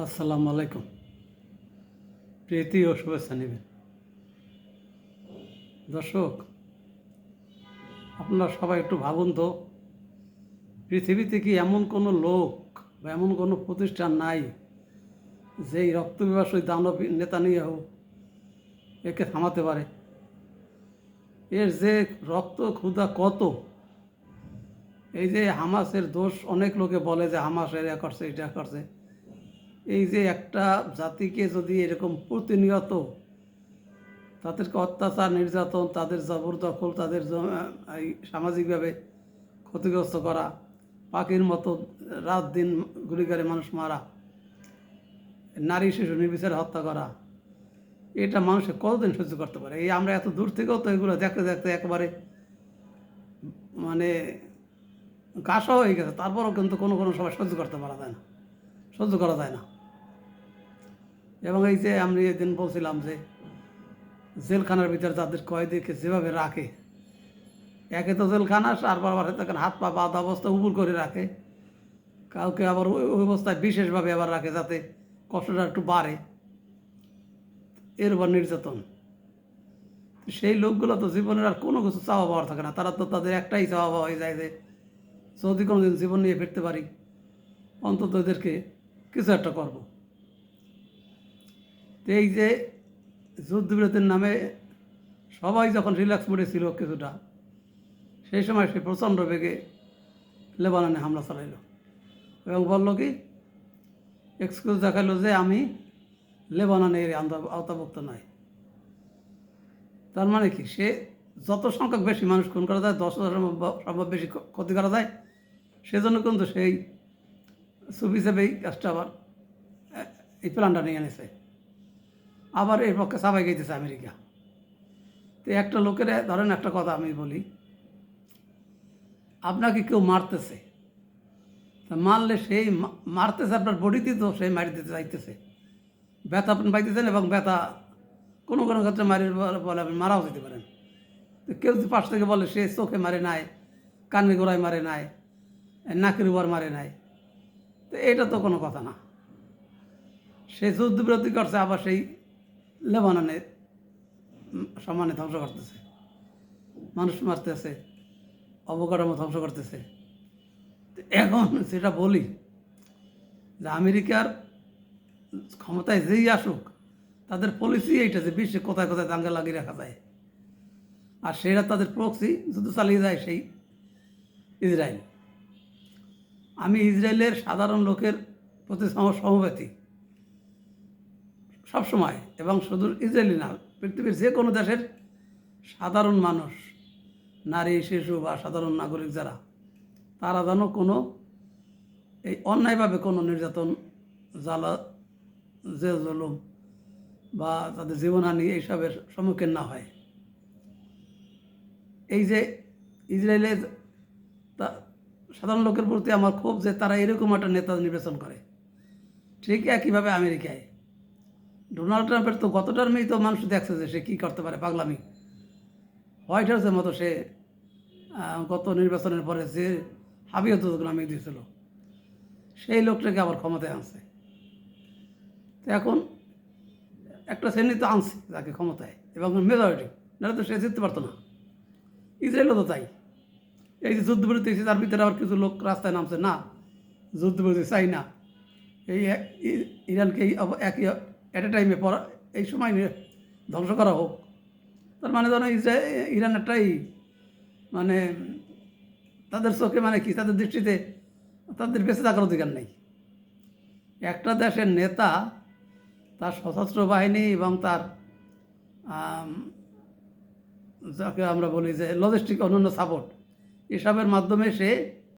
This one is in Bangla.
আসসালামু আলাইকুম। প্রীতি ও শুভেচ্ছা নেবেন। দর্শক, আপনারা সবাই একটু ভাবুন তো, পৃথিবীতে কি এমন কোনো লোক বা এমন কোনো প্রতিষ্ঠান নাই যেই রক্ত পিপাসু দানব নেতানিয়াহু একে থামাতে পারে? এর যে রক্ত ক্ষুধা কত! এই যে হামাসের দোষ অনেক লোকে বলে যে হামাস এরা করছে, এটা করছে। এই যে একটা জাতিকে যদি এরকম প্রতিনিয়ত তাদেরকে অত্যাচার, নির্যাতন, তাদের জবরদখল, তাদের এই সামাজিকভাবে ক্ষতিগ্রস্ত করা, পাখির মতো রাত দিন গুলি করে মানুষ মারা, নারী শিশু নির্বিচারে হত্যা করা, এটা মানুষে কতদিন সহ্য করতে পারে? এই আমরা এত দূর থেকেও তো এগুলো দেখতে দেখতে একেবারে মানে গাছও হয়ে গেছে, তারপরেও কিন্তু কোনো কোনো সময় সহ্য করতে পারা যায় না, সহ্য করা যায় না। এবং এই যে আমি এদিন বলছিলাম যে জেলখানার ভিতরে তাদের কয়েদিকে যেভাবে রাখে, একে তো জেলখানা, আর বারবার তখন হাত পা বাঁধা অবস্থা উপুর করে রাখে, কাউকে আবার ওই অবস্থায় বিশেষভাবে আবার রাখে যাতে কষ্টটা একটু বাড়ে, এর উপর নির্যাতন। সেই লোকগুলো তো জীবনের আর কোনো কিছু চাওয়া পাওয়ার থাকে না, তারা তো তাদের একটাই চাওয়া পাওয়া হয়ে যায় যে যদি কোনোদিন জীবন নিয়ে ফিরতে পারি, অন্তত এদেরকে কিছু একটা করবো। তো এই যে যুদ্ধবিরতির নামে সবাই যখন রিল্যাক্স মোডে ছিল কিছুটা, সেই সময় সে প্রচণ্ড বেগে লেবাননে হামলা চালাইল এবং বলল কি, এক্সকিউজ দেখাইলো যে আমি লেবাননের আওতাভুক্ত নয়। তার মানে কি, সে যত সংখ্যক বেশি মানুষ খুন করা যায়, 10,000 সম্ভব বেশি ক্ষতি করা যায়, সেজন্য কিন্তু সেই সুফি হিসেবেই কাজটা আবার এই প্ল্যানটা নিয়ে এনেছে। আবার এর পক্ষে সাবাই গাইতেছে আমেরিকা। তো একটা লোকের ধরেন একটা কথা আমি বলি, আপনাকে কেউ মারতেছে, তা মারলে সেই মারতেছে আপনার বডিতে, তো সেই মারি দিতে চাইতেছে, ব্যথা আপনি পাইতেছেন এবং ব্যথা কোনো কোনো ক্ষেত্রে মারি বলে আপনি মারাও যেতে পারেন। তো কেউ যদি পাশ থেকে বলে সে চোখে মারে নাই, কানের গোড়ায় মারে নাই, নাকের উপর মারে নাই, তো এটা তো কোনো কথা না। সে যুদ্ধবিরতি করছে, আবার সেই লেবাননে সমানে ধ্বংস করতেছে, মানুষ মারতেছে, অবকাঠামো ধ্বংস করতেছে। এখন সেটা বলি যে আমেরিকার ক্ষমতায় যেই আসুক, তাদের পলিসি এইটা যে বিশ্বে কোথায় কোথায় দাঙ্গা লাগিয়ে রাখা যায়, আর সেটা তাদের প্রক্সি যুদ্ধ চালিয়ে যায় সেই ইসরায়েল। আমি ইসরায়েলের সাধারণ লোকের প্রতি সমবেতি সবসময়, এবং শুধু ইসরায়েলি না, পৃথিবীর যে কোনো দেশের সাধারণ মানুষ, নারী শিশু বা সাধারণ নাগরিক যারা, তারা যেন কোনো এই অন্যায়ভাবে কোনো নির্যাতন, জ্বালা, যে জুলুম বা তাদের জীবনহানি এইসবের সম্মুখীন না হয়। এই যে ইসরায়েলের সাধারণ লোকের প্রতি আমার ক্ষোভ যে তারা এরকম একটা নেতা নির্বাচন করে। ঠিক একইভাবে আমেরিকায় ডোনাল্ড ট্রাম্পের তো গত টার্মেই তো মানুষ দেখছে যে সে কী করতে পারে, পাগলামি। হোয়াইট হাউসের মতো সে গত নির্বাচনের পরে যে হাবিয়ত নামিয়ে দিয়েছিল, সেই লোকটাকে আবার ক্ষমতায় আনছে। তো এখন একটা শ্রেণী তো আনছে তাকে ক্ষমতায়, এবং মেজরিটি, নাহলে তো সে জিততে পারতো না। ইসরায়েলও তো তাই। এই যে যুদ্ধবিরতি এসে তার ভিতরে আবার কিছু লোক রাস্তায় নামছে, না যুদ্ধবিরতি চাই না, এই ইরানকে একই অ্যাট এ টাইমে এই সময় ধ্বংস করা হোক। তার মানে ধরো ইরান একটাই মানে তাদের চোখে মানে কি, তাদের দৃষ্টিতে তাদের বেঁচে থাকার অধিকার নেই। একটা দেশের নেতা তার সশস্ত্র বাহিনী এবং তার যাকে আমরা বলি যে লজিস্টিক অন্যান্য সাপোর্ট, এসবের মাধ্যমে সে